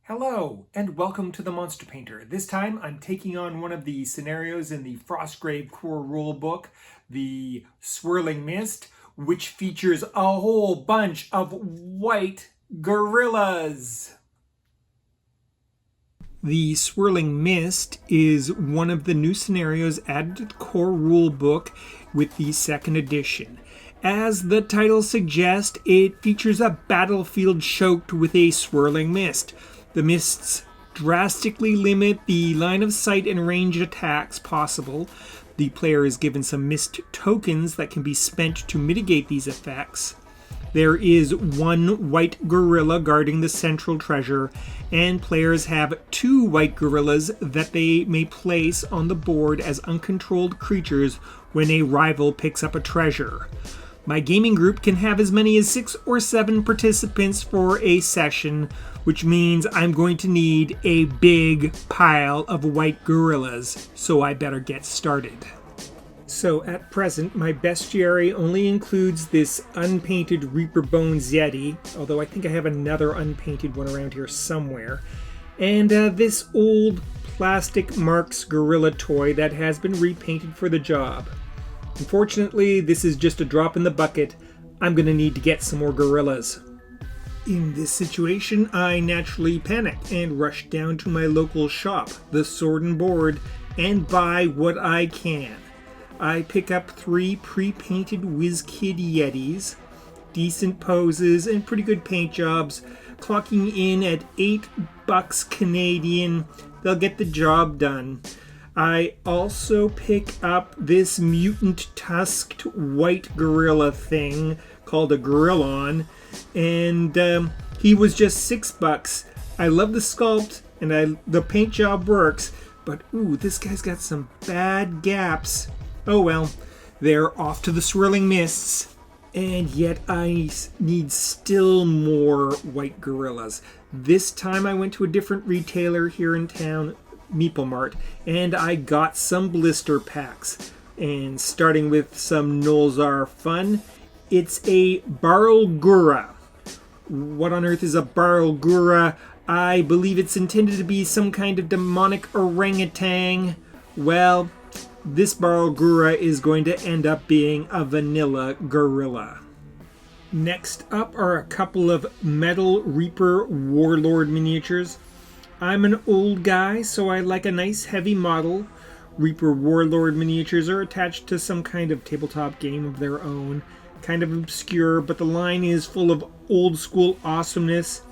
Hello, and welcome to the Monster Painter. This time I'm taking on one of the scenarios in the Frostgrave core rulebook, the Swirling Mist, which features a whole bunch of white gorillas. The Swirling Mist is one of the new scenarios added to the core rulebook with the second edition. As the title suggests, it features a battlefield choked with a swirling mist. The mists drastically limit the line of sight and ranged attacks possible. The player is given some mist tokens that can be spent to mitigate these effects. There is one white gorilla guarding the central treasure, and players have two white gorillas that they may place on the board as uncontrolled creatures when a rival picks up a treasure. My gaming group can have as many as 6 or 7 participants for a session, which means I'm going to need a big pile of white gorillas, so I better get started. So at present, my bestiary only includes this unpainted Reaper Bones Yeti, although I think I have another unpainted one around here somewhere, and this old plastic Marks gorilla toy that has been repainted for the job. Unfortunately, this is just a drop in the bucket. I'm going to need to get some more gorillas. In this situation, I naturally panic and rush down to my local shop, the Sword and Board, and buy what I can. I pick up 3 pre-painted Wizkids Yetis, decent poses and pretty good paint jobs, clocking in at $8 Canadian. They'll get the job done. I also pick up this mutant tusked white gorilla thing called a Gorillon, and he was just $6. I love the sculpt and the paint job works, but ooh, this guy's got some bad gaps. Oh well, they're off to the Swirling Mists, and yet I need still more white gorillas. This time I went to a different retailer here in town, Meeple Mart, and I got some blister packs. And starting with some Nolzur fun, it's a Barlgura. What on earth is a Barlgura? I believe it's intended to be some kind of demonic orangutan. Well, this Barlgura is going to end up being a vanilla gorilla. Next up are a couple of Metal Reaper Warlord miniatures. I'm an old guy, so I like a nice heavy model. Reaper Warlord miniatures are attached to some kind of tabletop game of their own. Kind of obscure, but the line is full of old school awesomeness.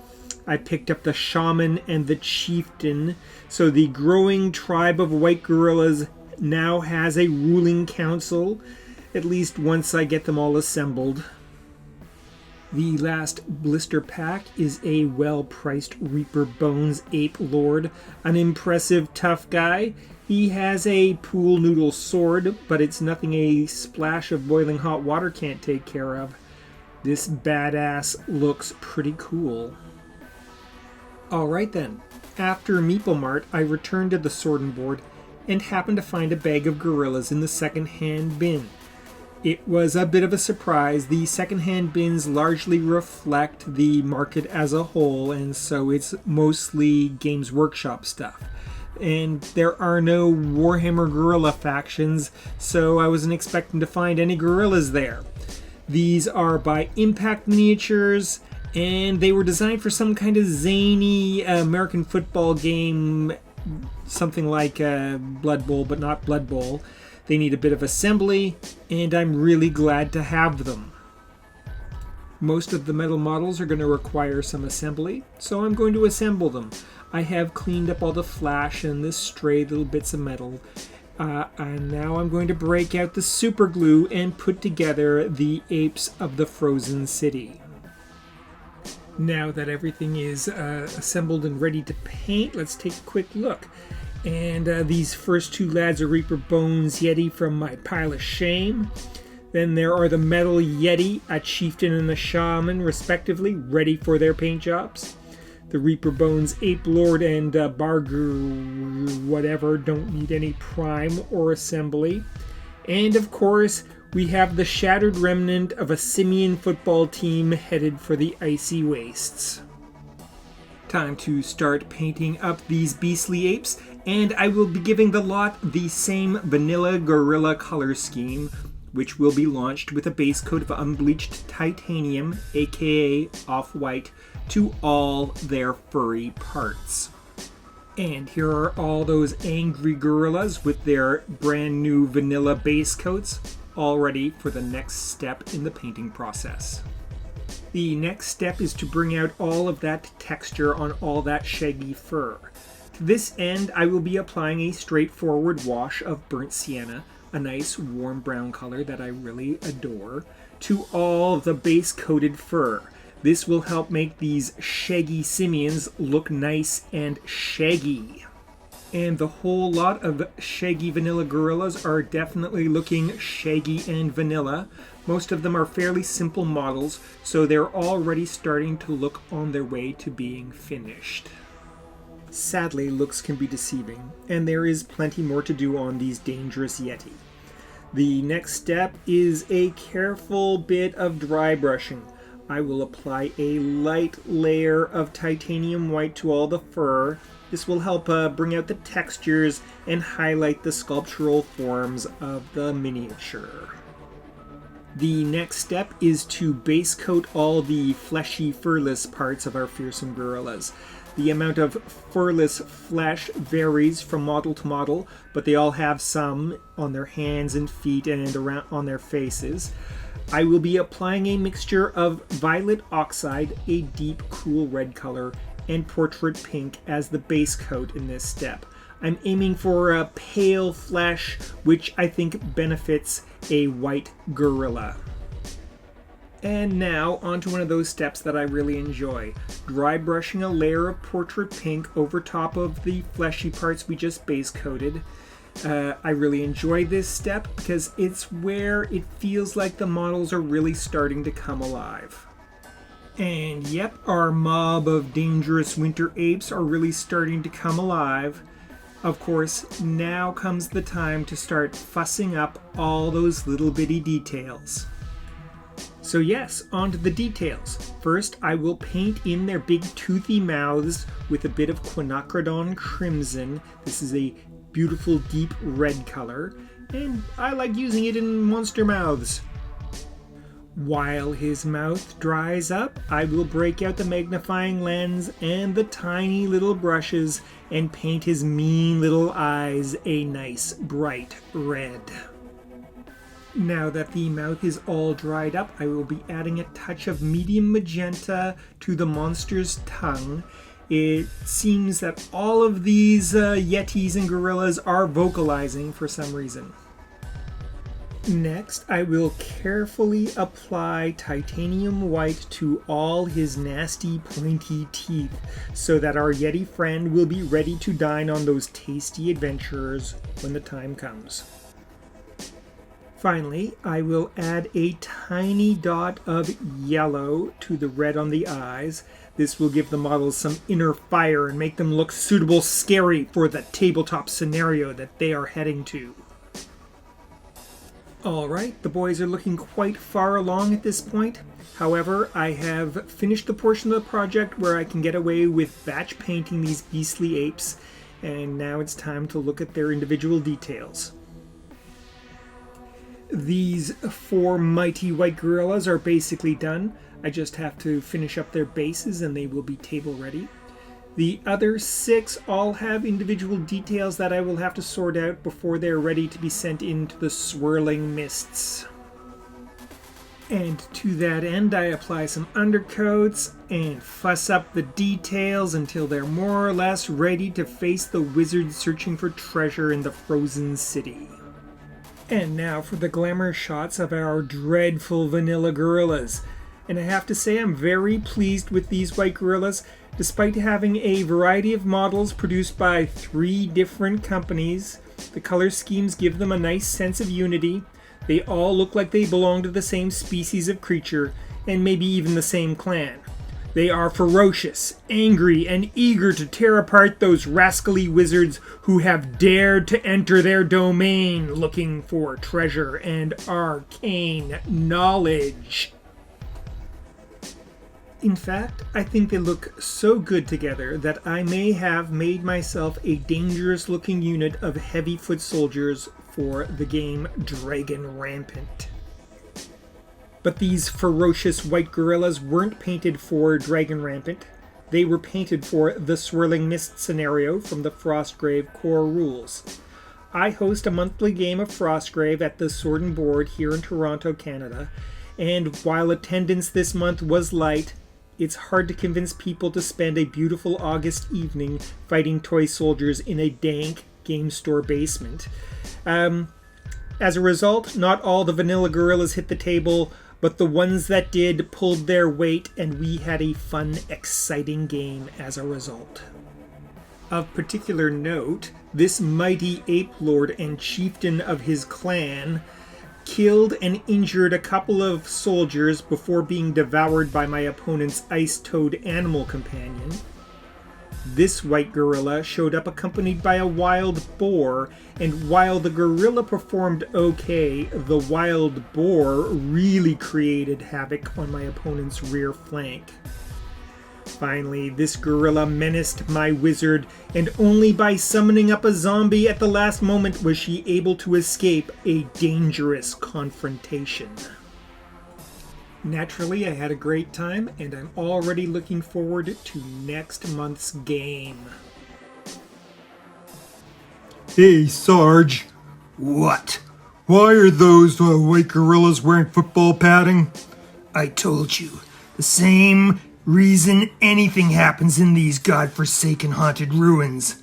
I picked up the Shaman and the Chieftain, so the growing tribe of white gorillas now has a ruling council, at least once I get them all assembled. The last blister pack is a well-priced Reaper Bones Ape Lord, an impressive tough guy. He has a pool noodle sword, but it's nothing a splash of boiling hot water can't take care of. This badass looks pretty cool. Alright then, after Meeple Mart, I returned to the Sword and Board and happened to find a bag of gorillas in the second-hand bin. It was a bit of a surprise. The second-hand bins largely reflect the market as a whole, and so it's mostly Games Workshop stuff. And there are no Warhammer Gorilla factions, so I wasn't expecting to find any gorillas there. These are by Impact Miniatures, and they were designed for some kind of zany American football game, something like Blood Bowl, but not Blood Bowl. They need a bit of assembly, and I'm really glad to have them. Most of the metal models are going to require some assembly, so I'm going to assemble them. I have cleaned up all the flash and the stray little bits of metal, and now I'm going to break out the super glue and put together the apes of the frozen city. Now that everything is assembled and ready to paint, let's take a quick look. And these first 2 lads are Reaper Bones Yeti from my pile of shame. Then there are the Metal Yeti, a Chieftain and a Shaman, respectively, ready for their paint jobs. The Reaper Bones Ape Lord and Barlgura whatever don't need any prime or assembly. And of course, we have the shattered remnant of a simian football team headed for the icy wastes. Time to start painting up these beastly apes, and I will be giving the lot the same vanilla gorilla color scheme, which will be launched with a base coat of unbleached titanium, aka off-white, to all their furry parts. And here are all those angry gorillas with their brand new vanilla base coats, all ready for the next step in the painting process. The next step is to bring out all of that texture on all that shaggy fur. To this end, I will be applying a straightforward wash of burnt sienna, a nice warm brown color that I really adore, to all the base coated fur. This will help make these shaggy simians look nice and shaggy. And the whole lot of shaggy vanilla gorillas are definitely looking shaggy and vanilla. Most of them are fairly simple models, so they're already starting to look on their way to being finished. Sadly, looks can be deceiving, and there is plenty more to do on these dangerous yeti. The next step is a careful bit of dry brushing. I will apply a light layer of titanium white to all the fur. This will help bring out the textures and highlight the sculptural forms of the miniature. The next step is to base coat all the fleshy, furless parts of our fearsome gorillas. The amount of furless flesh varies from model to model, but they all have some on their hands and feet and around on their faces. I will be applying a mixture of violet oxide, a deep cool red color, and portrait pink as the base coat in this step. I'm aiming for a pale flesh, which I think benefits a white gorilla. And now, onto one of those steps that I really enjoy. Dry brushing a layer of portrait pink over top of the fleshy parts we just base coated. I really enjoy this step because it's where it feels like the models are really starting to come alive. And yep, our mob of dangerous winter apes are really starting to come alive. Of course, now comes the time to start fussing up all those little bitty details. So yes, on to the details. First, I will paint in their big toothy mouths with a bit of quinacridone crimson. This is a beautiful deep red color, and I like using it in monster mouths. While his mouth dries up, I will break out the magnifying lens and the tiny little brushes and paint his mean little eyes a nice bright red. Now that the mouth is all dried up, I will be adding a touch of medium magenta to the monster's tongue. It seems that all of these yetis and gorillas are vocalizing for some reason. Next, I will carefully apply titanium white to all his nasty pointy teeth so that our yeti friend will be ready to dine on those tasty adventurers when the time comes. Finally, I will add a tiny dot of yellow to the red on the eyes. This will give the models some inner fire and make them look suitable scary for the tabletop scenario that they are heading to. Alright, the boys are looking quite far along at this point. However, I have finished the portion of the project where I can get away with batch painting these beastly apes, and now it's time to look at their individual details. These 4 mighty white gorillas are basically done. I just have to finish up their bases and they will be table ready. The other 6 all have individual details that I will have to sort out before they're ready to be sent into the Swirling Mists. And to that end, I apply some undercoats and fuss up the details until they're more or less ready to face the wizards searching for treasure in the frozen city. And now for the glamour shots of our dreadful vanilla gorillas. And I have to say I'm very pleased with these white gorillas. Despite having a variety of models produced by 3 different companies, the color schemes give them a nice sense of unity. They all look like they belong to the same species of creature, and maybe even the same clan. They are ferocious, angry, and eager to tear apart those rascally wizards who have dared to enter their domain looking for treasure and arcane knowledge. In fact, I think they look so good together that I may have made myself a dangerous-looking unit of heavy foot soldiers for the game Dragon Rampant. But these ferocious white gorillas weren't painted for Dragon Rampant. They were painted for the Swirling Mist scenario from the Frostgrave core rules. I host a monthly game of Frostgrave at the Sword and Board here in Toronto, Canada, and while attendance this month was light, it's hard to convince people to spend a beautiful August evening fighting toy soldiers in a dank game store basement. As a result, not all the vanilla gorillas hit the table, but the ones that did pulled their weight, and we had a fun, exciting game as a result. Of particular note, this mighty ape lord and chieftain of his clan killed and injured a couple of soldiers before being devoured by my opponent's ice-toed animal companion. This white gorilla showed up accompanied by a wild boar, and while the gorilla performed okay, the wild boar really created havoc on my opponent's rear flank. Finally, this gorilla menaced my wizard, and only by summoning up a zombie at the last moment was she able to escape a dangerous confrontation. Naturally, I had a great time, and I'm already looking forward to next month's game. Hey, Sarge. What? Why are those white gorillas wearing football padding? I told you. The same reason anything happens in these godforsaken haunted ruins.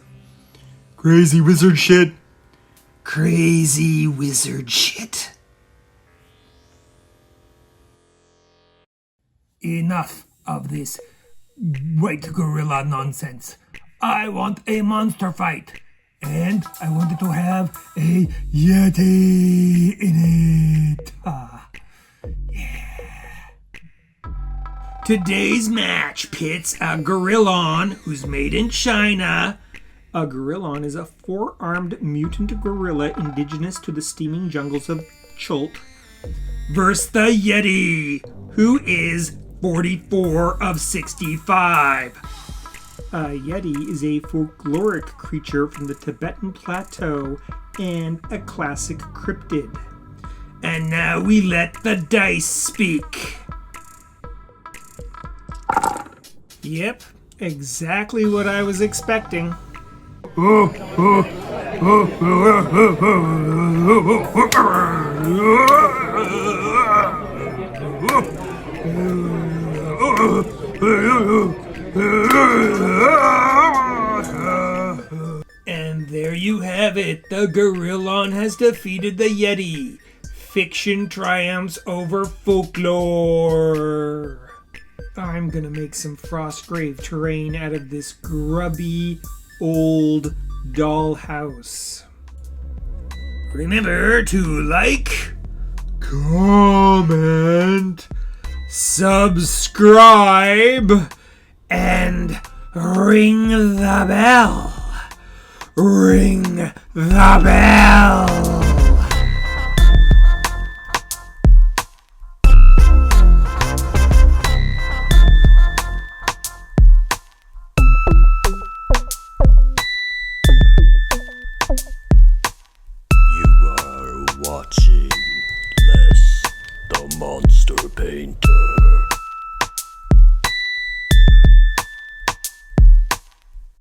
Crazy wizard shit. Crazy wizard shit. Enough of this white gorilla nonsense. I want a monster fight. And I wanted to have a yeti in it. Today's match pits a gorillon who's made in China. A gorillon is a four-armed mutant gorilla indigenous to the steaming jungles of Chult, Versus the yeti, who is 44 of 65. A yeti is a folkloric creature from the Tibetan Plateau and a classic cryptid. And now we let the dice speak. Yep, exactly what I was expecting. And there you have it. The gorillon has defeated the yeti. Fiction triumphs over folklore. I'm gonna make some Frostgrave terrain out of this grubby, old dollhouse. Remember to like, Comment. subscribe, and ring the bell. Ring the bell.